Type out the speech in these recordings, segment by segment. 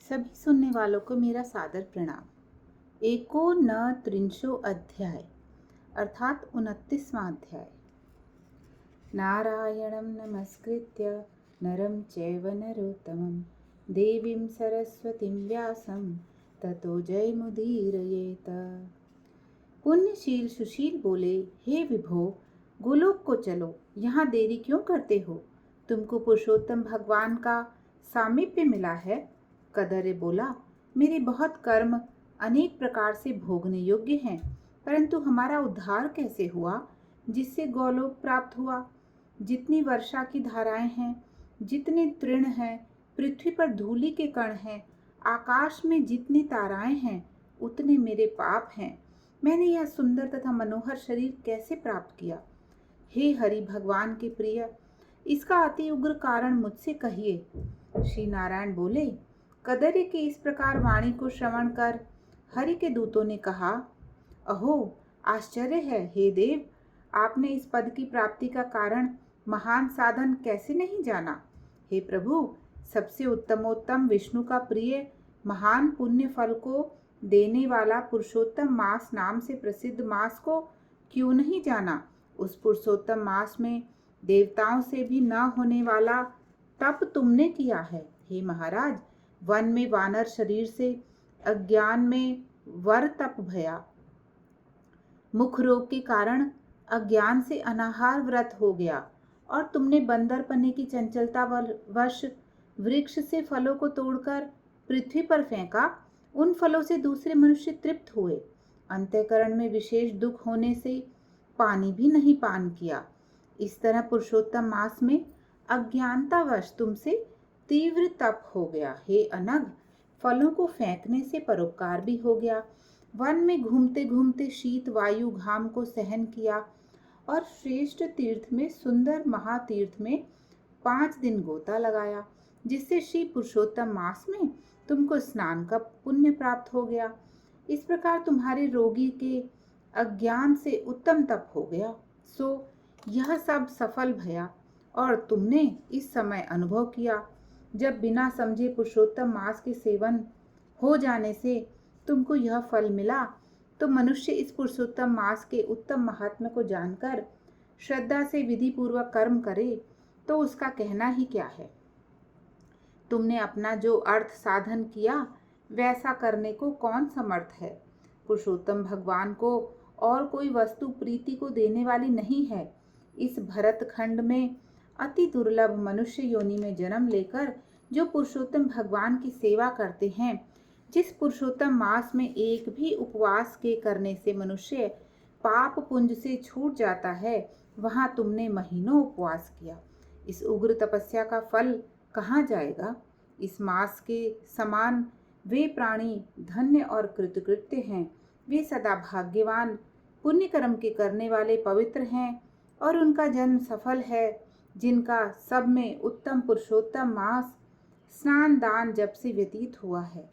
सभी सुनने वालों को मेरा सादर प्रणाम। एको न त्रिंशो अध्याय अर्थात 29वां अध्याय। नारायणं नमस्कृत्य नरं चैव नरोत्तमं देवीं सरस्वतीं व्यासं ततो जयमुदीरयेत। पुण्यशील सुशील बोले, हे विभो, गोलोक को चलो, यहाँ देरी क्यों करते हो? तुमको पुरुषोत्तम भगवान का सामीप्य मिला है। कदर्य बोला, मेरे बहुत कर्म अनेक प्रकार से भोगने योग्य हैं, परंतु हमारा उद्धार कैसे हुआ जिससे गोलोक प्राप्त हुआ? जितनी वर्षा की धाराएं हैं, जितने तृण हैं, पृथ्वी पर धूलि के कण हैं, आकाश में जितनी ताराएं हैं, उतने मेरे पाप हैं। मैंने यह सुंदर तथा मनोहर शरीर कैसे प्राप्त किया? हे हरि भगवान के प्रिय, इसका अति उग्र कारण मुझसे कहिए। श्री नारायण बोले, कदर्य के इस प्रकार वाणी को श्रवण कर हरि के दूतों ने कहा, अहो, आश्चर्य है हे देव, आपने इस पद की प्राप्ति का कारण महान साधन कैसे नहीं जाना? हे प्रभु, सबसे उत्तमोत्तम विष्णु का प्रिय महान पुण्य फल को देने वाला पुरुषोत्तम मास नाम से प्रसिद्ध मास को क्यों नहीं जाना? उस पुरुषोत्तम मास में देवताओं से भी न होने वाला तप तुमने किया है। हे महाराज, वन में वानर शरीर से अज्ञान में वर तप भया, मुख रोग के कारण अज्ञान से अनाहार व्रत हो गया, और तुमने बंदर पने की चंचलता वश वृक्ष से फलों को तोड़कर पृथ्वी पर फेंका। उन फलों से दूसरे मनुष्य तृप्त हुए। अंतःकरण में विशेष दुख होने से पानी भी नहीं पान किया। इस तरह पुरुषोत्तम मास में अज्ञानतावश तुमसे तीव्र तप हो गया। हे अनग, फलों को फेंकने से परोपकार भी हो गया। वन में घूमते घूमते शीत वायु घाम को सहन किया, और श्रेष्ठ तीर्थ में सुंदर महातीर्थ में 5 दिन गोता लगाया, जिससे श्री पुरुषोत्तम मास में तुमको स्नान का पुण्य प्राप्त हो गया। इस प्रकार तुम्हारे रोगी के अज्ञान से उत्तम तप हो गया। सो यह सब सफल भया, और तुमने इस समय अनुभव किया, जब बिना समझे पुरुषोत्तम मास के सेवन हो जाने से तुमको यह फल मिला, तो मनुष्य इस पुरुषोत्तम मास के उत्तम महात्म्य को जानकर श्रद्धा से विधि पूर्वक कर्म करे तो उसका कहना ही क्या है। तुमने अपना जो अर्थ साधन किया, वैसा करने को कौन समर्थ है? पुरुषोत्तम भगवान को और कोई वस्तु प्रीति को देने वाली नहीं है। इस भरत खंड में अति दुर्लभ मनुष्य योनि में जन्म लेकर जो पुरुषोत्तम भगवान की सेवा करते हैं, जिस पुरुषोत्तम मास में एक भी उपवास के करने से मनुष्य पाप पुंज से छूट जाता है, वहां तुमने महीनों उपवास किया। इस उग्र तपस्या का फल कहाँ जाएगा? इस मास के समान वे प्राणी धन्य और कृतकृत्य हैं। वे सदा भाग्यवान पुण्य कर्म के करने वाले पवित्र हैं, और उनका जन्म सफल है, जिनका सब में उत्तम पुरुषोत्तम मास स्नान दान जब से व्यतीत हुआ है।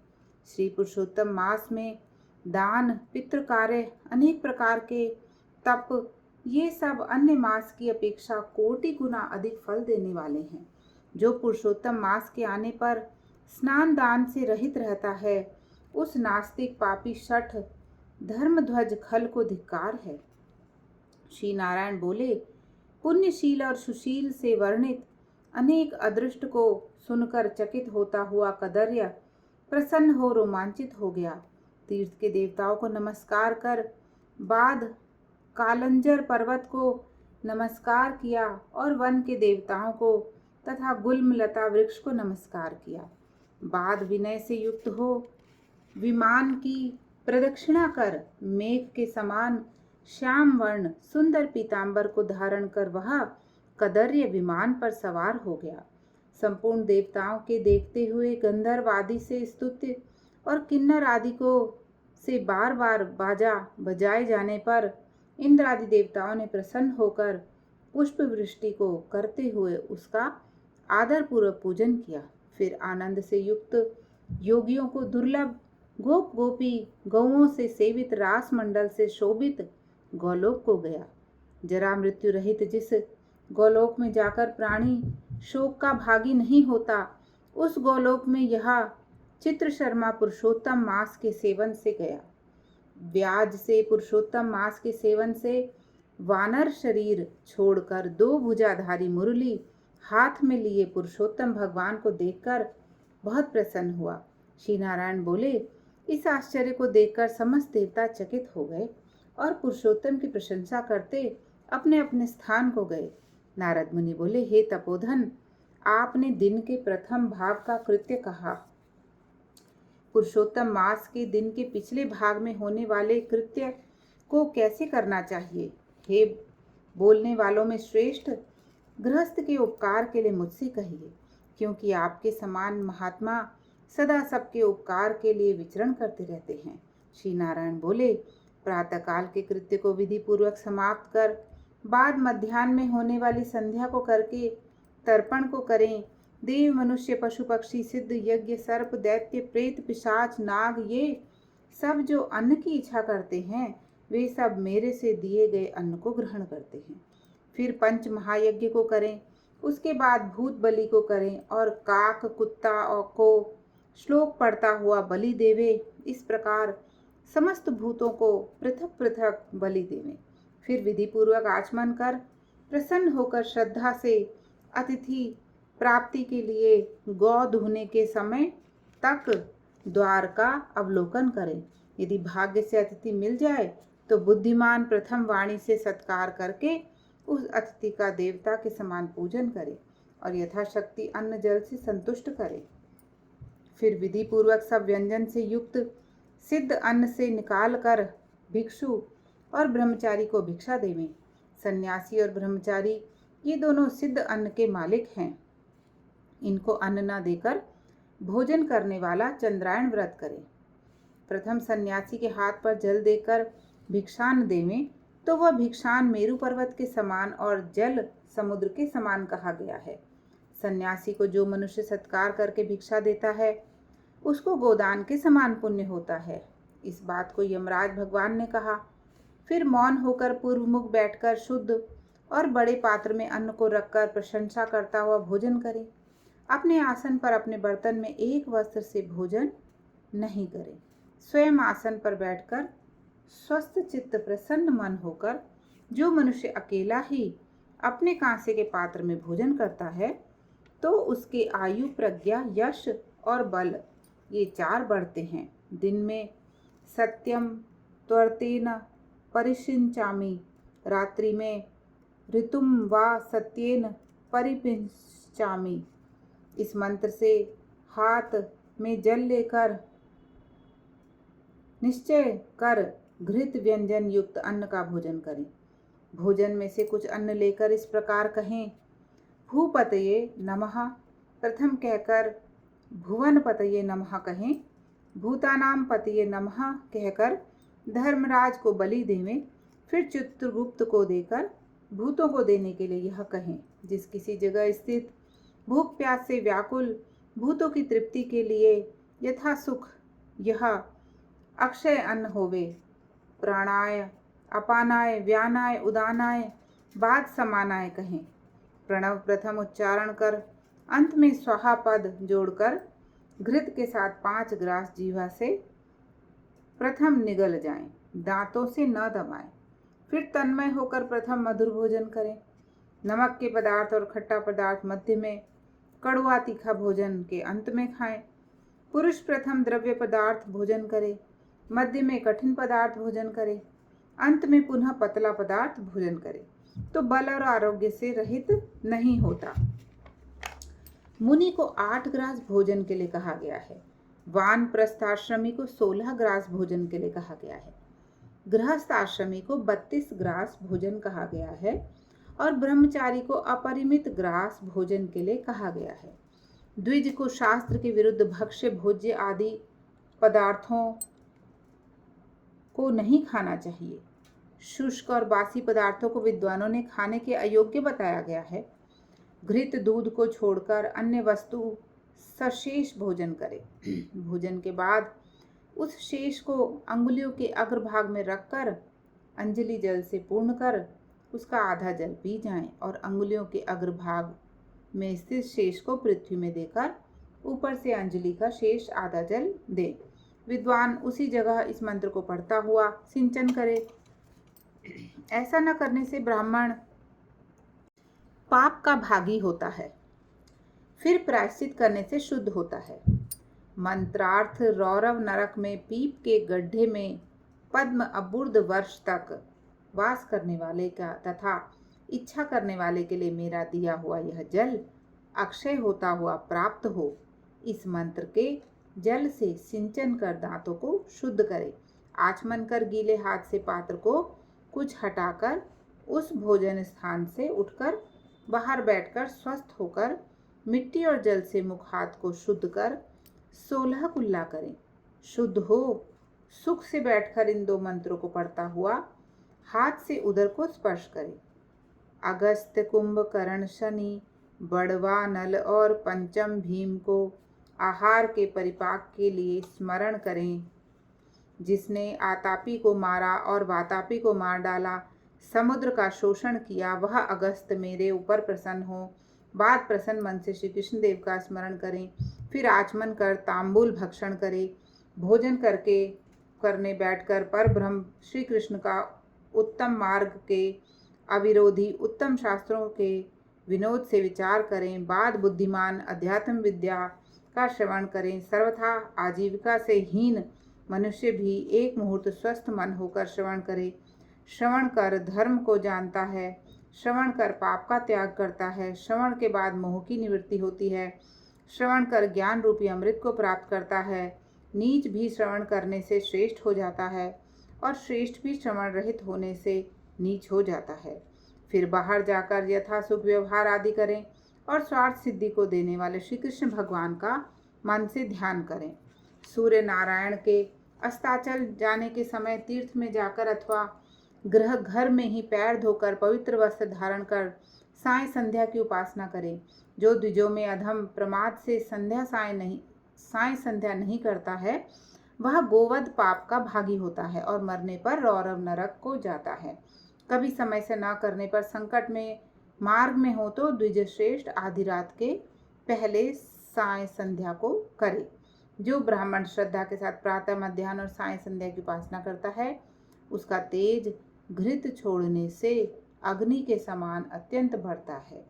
श्री पुरुषोत्तम मास में दान, पितृ कार्य, अनेक प्रकार के तप, ये सब अन्य मास की अपेक्षा कोटि गुना अधिक फल देने वाले हैं। जो पुरुषोत्तम मास के आने पर स्नान दान से रहित रहता है, उस नास्तिक पापी शठ धर्मध्वज खल को धिक्कार है। श्री नारायण बोले, पुण्यशील और सुशील से वर्णित अनेक अदृष्ट को सुनकर चकित होता हुआ कदर्य प्रसन्न हो रोमांचित हो गया। तीर्थ के देवताओं को नमस्कार कर बाद कालंजर पर्वत को नमस्कार किया, और वन के देवताओं को तथा गुल्म लता वृक्ष को नमस्कार किया। बाद विनय से युक्त हो विमान की प्रदक्षिणा कर मेघ के समान श्याम वर्ण सुंदर पीतांबर को धारण कर वह कदर्य विमान पर सवार हो गया। संपूर्ण देवताओं के देखते हुए गंधर्व आदि से स्तुत्य और किन्नर आदि को से बार बार बाजा बजाए जाने पर इंद्र आदि देवताओं ने प्रसन्न होकर पुष्प वृष्टि को करते हुए उसका आदर पूर्वक पूजन किया। फिर आनंद से युक्त योगियों को दुर्लभ गोप गोपी गौओं से सेवित रास मंडल से शोभित गोलोक को गया। जरा मृत्यु रहित जिस गोलोक में जाकर प्राणी शोक का भागी नहीं होता, उस गोलोक में यह चित्र शर्मा पुरुषोत्तम मांस के सेवन से गया। ब्याज से पुरुषोत्तम मांस के सेवन से वानर शरीर छोड़कर 2 भुजाधारी मुरली हाथ में लिए पुरुषोत्तम भगवान को देखकर बहुत प्रसन्न हुआ। श्री नारायण बोले, इस आश्चर्य को देखकर समस्त देवता चकित हो गए और पुरुषोत्तम की प्रशंसा करते अपने अपने स्थान को गए। नारद मुनि बोले, हे तपोधन, आपने दिन के प्रथम भाग का कृत्य कहा। पुरुषोत्तम मास के दिन के पिछले भाग में होने वाले कृत्य को कैसे करना चाहिए? हे बोलने वालों में श्रेष्ठ, गृहस्थ के उपकार के लिए मुझसे कहिए, क्योंकि आपके समान महात्मा सदा सबके उपकार के लिए विचरण करते रहते हैं। श्री नारायण बोले, प्रातःकाल के कृत्य को विधि पूर्वक समाप्त कर बाद मध्याह्न में होने वाली संध्या को करके तर्पण को करें। देव, मनुष्य, पशु, पक्षी, सिद्ध, यज्ञ, सर्प, दैत्य, प्रेत, पिशाच, नाग, ये सब जो अन्न की इच्छा करते हैं वे सब मेरे से दिए गए अन्न को ग्रहण करते हैं। फिर पंच महायज्ञ को करें, उसके बाद भूत बलि को करें और काक, कुत्ता को श्लोक पढ़ता हुआ बलि देवे। इस प्रकार समस्त भूतों को पृथक पृथक बलि देवें। फिर विधि पूर्वक आचमन कर प्रसन्न होकर श्रद्धा से अतिथि प्राप्ति के लिए गौ धोने के समय तक द्वार का अवलोकन करें। यदि भाग्य से अतिथि मिल जाए तो बुद्धिमान प्रथम वाणी से सत्कार करके उस अतिथि का देवता के समान पूजन करे और यथाशक्ति अन्न जल से संतुष्ट करे। फिर विधि पूर्वक सब व्यंजन से युक्त सिद्ध अन्न से निकाल कर भिक्षु और ब्रह्मचारी को भिक्षा देवें। सन्यासी और ब्रह्मचारी ये दोनों सिद्ध अन्न के मालिक हैं। इनको अन्न न देकर भोजन करने वाला चंद्रायण व्रत करे। प्रथम सन्यासी के हाथ पर जल देकर भिक्षान देवें तो वह भिक्षान मेरु पर्वत के समान और जल समुद्र के समान कहा गया है। सन्यासी को जो मनुष्य सत्कार करके भिक्षा देता है उसको गोदान के समान पुण्य होता है। इस बात को यमराज भगवान ने कहा। फिर मौन होकर पूर्व मुख बैठकर शुद्ध और बड़े पात्र में अन्न को रखकर प्रशंसा करता हुआ भोजन करे। अपने आसन पर अपने बर्तन में एक वस्त्र से भोजन नहीं करे। स्वयं आसन पर बैठकर स्वस्थ चित्त प्रसन्न मन होकर जो मनुष्य अकेला ही अपने कांसे के पात्र में भोजन करता है तो उसके आयु, प्रज्ञा, यश और बल ये 4 बढ़ते हैं। दिन में सत्यम त्वर्तेन परिशिंचामि, रात्रि में ऋतुम वा सत्येन परिपिंचामि। इस मंत्र से हाथ में जल लेकर निश्चय कर घृत व्यंजन युक्त अन्न का भोजन करें। भोजन में से कुछ अन्न लेकर इस प्रकार कहें, भूपतये नमः प्रथम कहकर भुवन पतये नमः कहें। भूतानाम पतये नमः कहकर धर्मराज को बलि देवें। फिर चित्रगुप्त को देकर भूतों को देने के लिए यह कहें, जिस किसी जगह स्थित भूख प्यास से व्याकुल भूतों की तृप्ति के लिए यथा सुख यह अक्षय अन्न होवे। प्राणाय, अपानाय, व्यानाय, उदानाय, बाद समानाय कहें। प्रणव प्रथम उच्चारण कर अंत में स्वाहा पद जोड़कर घृत के साथ 5 ग्रास जीवा से प्रथम निगल जाएं, दांतों से न दबाएं। फिर तन्मय होकर प्रथम मधुर भोजन करें। नमक के पदार्थ और खट्टा पदार्थ मध्य में, कड़वा तीखा भोजन के अंत में खाएं। पुरुष प्रथम द्रव्य पदार्थ भोजन करे, मध्य में कठिन पदार्थ भोजन करे, अंत में पुनः पतला पदार्थ भोजन करे तो बल और आरोग्य से रहित नहीं होता। मुनि को 8 ग्रास भोजन के लिए कहा गया है। वानप्रस्थाश्रमी को 16 ग्रास भोजन के लिए कहा गया है। गृहस्थ आश्रमी को 32 ग्रास भोजन कहा गया है और ब्रह्मचारी को अपरिमित ग्रास भोजन के लिए कहा गया है। द्विज को शास्त्र के विरुद्ध भक्ष्य, भोज्य आदि पदार्थों को नहीं खाना चाहिए। शुष्क और बासी पदार्थों को विद्वानों ने खाने के अयोग्य बताया गया है। घृत दूध को छोड़कर अन्य वस्तु सशेष भोजन करे। भोजन के बाद उस शेष को अंगुलियों के अग्रभाग में रखकर अंजलि जल से पूर्ण कर उसका आधा जल पी जाएं और अंगुलियों के अग्रभाग में स्थित शेष को पृथ्वी में देकर ऊपर से अंजलि का शेष आधा जल दे। विद्वान उसी जगह इस मंत्र को पढ़ता हुआ सिंचन करे। ऐसा न करने से ब्राह्मण पाप का भागी होता है, फिर प्रायश्चित करने से शुद्ध होता है। मंत्रार्थ रौरव नरक में पीप के गड्ढे में पद्म अबुर्द वर्ष तक वास करने वाले का तथा इच्छा करने वाले के लिए मेरा दिया हुआ यह जल अक्षय होता हुआ प्राप्त हो। इस मंत्र के जल से सिंचन कर दांतों को शुद्ध करे। आचमन कर गीले हाथ से पात्र को कुछ हटाकर उस भोजन स्थान से उठकर बाहर बैठकर स्वस्थ होकर मिट्टी और जल से मुख हाथ को शुद्ध कर 16 कुल्ला करें। शुद्ध हो सुख से बैठकर इन 2 मंत्रों को पढ़ता हुआ हाथ से उदर को स्पर्श करें। अगस्त्य, कुंभकर्ण, शनि, बड़वा, नल और पंचम भीम को आहार के परिपाक के लिए स्मरण करें। जिसने आतापी को मारा और वातापी को मार डाला, समुद्र का शोषण किया, वह अगस्त मेरे ऊपर प्रसन्न हो। बाद प्रसन्न मन से श्री कृष्ण देव का स्मरण करें। फिर आचमन कर तांबूल भक्षण करें। भोजन करने बैठकर पर ब्रह्म श्री कृष्ण का उत्तम मार्ग के अविरोधी उत्तम शास्त्रों के विनोद से विचार करें। बाद बुद्धिमान अध्यात्म विद्या का श्रवण करें। सर्वथा आजीविका से हीन मनुष्य भी एक मुहूर्त स्वस्थ मन होकर श्रवण करे। श्रवण कर धर्म को जानता है, श्रवण कर पाप का त्याग करता है, श्रवण के बाद मोह की निवृत्ति होती है, श्रवण कर ज्ञान रूपी अमृत को प्राप्त करता है। नीच भी श्रवण करने से श्रेष्ठ हो जाता है और श्रेष्ठ भी श्रवण रहित होने से नीच हो जाता है। फिर बाहर जाकर यथा सुख व्यवहार आदि करें और स्वार्थ सिद्धि को देने वाले श्री कृष्ण भगवान का मन से ध्यान करें। सूर्य नारायण के अस्ताचल जाने के समय तीर्थ में जाकर अथवा घर में ही पैर धोकर पवित्र वस्त्र धारण कर साय संध्या की उपासना करें। जो द्विजों में अधम प्रमाद से साय संध्या नहीं करता है, वह गोवध पाप का भागी होता है और मरने पर रौरव नरक को जाता है। कभी समय से न करने पर संकट में मार्ग में हो तो द्विज श्रेष्ठ आधी रात के पहले साय संध्या को करे। जो ब्राह्मण श्रद्धा के साथ प्रातः, मध्याह्न और साय संध्या की उपासना करता है, उसका तेज घृत छोड़ने से अग्नि के समान अत्यंत बढ़ता है।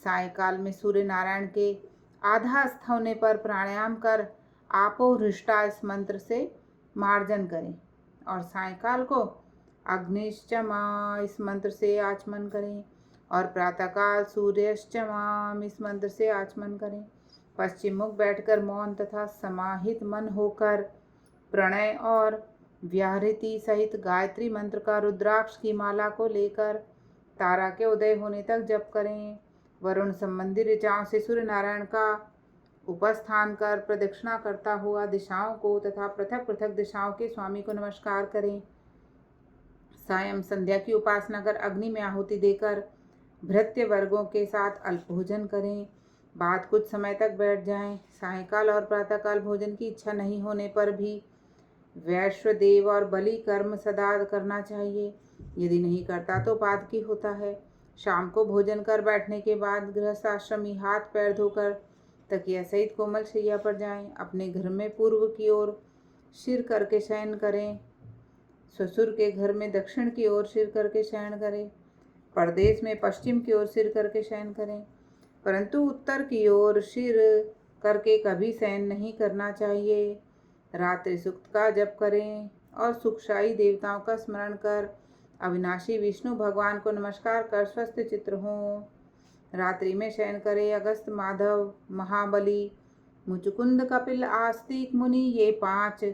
सायकाल में सूर्य नारायण के आधा अस्त होने पर प्राणायाम कर आपो हृष्टा इस मंत्र से मार्जन करें और सायकाल को अग्निश्चमा इस मंत्र से आचमन करें और प्रातःकाल सूर्यश्चमाम इस मंत्र से आचमन करें। पश्चिम मुख बैठकर मौन तथा समाहित मन होकर प्रणय और व्याहृति सहित गायत्री मंत्र का रुद्राक्ष की माला को लेकर तारा के उदय होने तक जप करें। वरुण संबंधी ऋचाओं से सूर्य नारायण का उपस्थान कर प्रदक्षिणा करता हुआ दिशाओं को तथा पृथक पृथक दिशाओं के स्वामी को नमस्कार करें। सायं संध्या की उपासना कर अग्नि में आहुति देकर भृत्य वर्गों के साथ अल्पभोजन करें। बाद कुछ समय तक बैठ जाएं। सायंकाल और प्रातःकाल भोजन की इच्छा नहीं होने पर भी वैश्वदेव और बलि कर्म सदा करना चाहिए। यदि नहीं करता तो पातकी होता है। शाम को भोजन कर बैठने के बाद गृहस्थाश्रमी हाथ पैर धोकर तकिया सहित कोमल शैया पर जाएं। अपने घर में पूर्व की ओर सिर करके शयन करें। ससुर के घर में दक्षिण की ओर सिर करके शयन करें। परदेश में पश्चिम की ओर सिर करके शयन करें, परंतु उत्तर की ओर सिर करके कभी शयन नहीं करना चाहिए। रात्रि सूक्त का जप करें और सुखशाई देवताओं का स्मरण कर अविनाशी विष्णु भगवान को नमस्कार कर स्वस्थ चित्र हों। रात्रि में शयन करें। अगस्त, माधव, महाबली, मुचुकुंद, कपिल, आस्तिक मुनि ये 5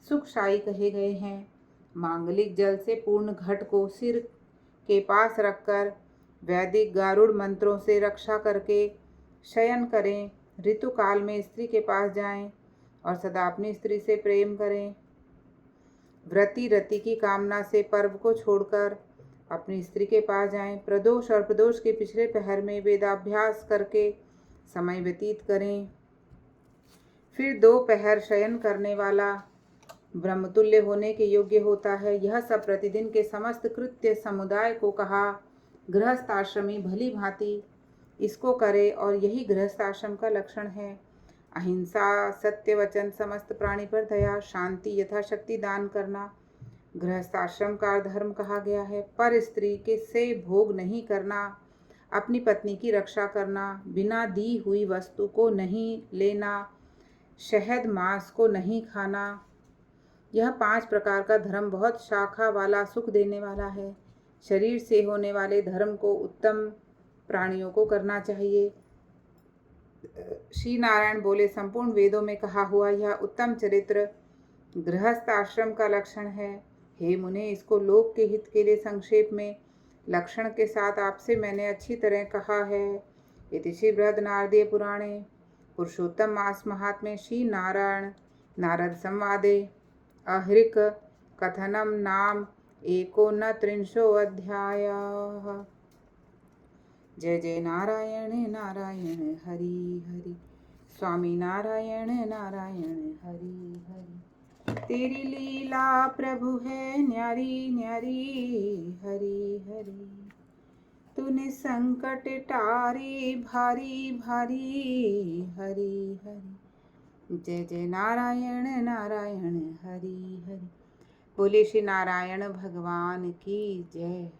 सुखशाई कहे गए हैं। मांगलिक जल से पूर्ण घट को सिर के पास रखकर वैदिक गारुड़ मंत्रों से रक्षा करके शयन करें। ऋतुकाल में स्त्री के पास जाएं और सदा अपनी स्त्री से प्रेम करें। व्रती रति की कामना से पर्व को छोड़कर अपनी स्त्री के पास जाएं। प्रदोष और प्रदोष के पिछले पहर में वेदाभ्यास करके समय व्यतीत करें। फिर 2 पहर शयन करने वाला ब्रह्मतुल्य होने के योग्य होता है। यह सब प्रतिदिन के समस्त कृत्य समुदाय को कहा। गृहस्थाश्रमी भली भांति इसको करे और यही गृहस्थाश्रम का लक्षण है। अहिंसा, सत्य वचन, समस्त प्राणी पर दया, शांति, यथाशक्ति दान करना गृहस्थाश्रम का धर्म कहा गया है। पर स्त्री के से भोग नहीं करना, अपनी पत्नी की रक्षा करना, बिना दी हुई वस्तु को नहीं लेना, शहद मांस को नहीं खाना। यह 5 प्रकार का धर्म बहुत शाखा वाला, सुख देने वाला है। शरीर से होने वाले धर्म को उत्तम प्राणियों को करना चाहिए। श्री नारायण बोले, संपूर्ण वेदों में कहा हुआ यह उत्तम चरित्र गृहस्थ आश्रम का लक्षण है। हे मुने, इसको लोक के हित के लिए संक्षेप में लक्षण के साथ आपसे मैंने अच्छी तरह कहा है। इति श्री बृहन्नारदीय पुराणे पुरुषोत्तम मास महात्म्ये श्री नारायण नारद संवादे अहृक कथनम नाम 39 अध्यायः। जय जय नारायण नारायण हरि हरि, स्वामी नारायण नारायण हरि हरि। तेरी लीला प्रभु है न्यारी न्यारी, हरि हरि। तूने संकट टारे भारी भारी, हरि हरि। जय जय नारायण नारायण हरि हरि। बोले श्री नारायण भगवान की जय।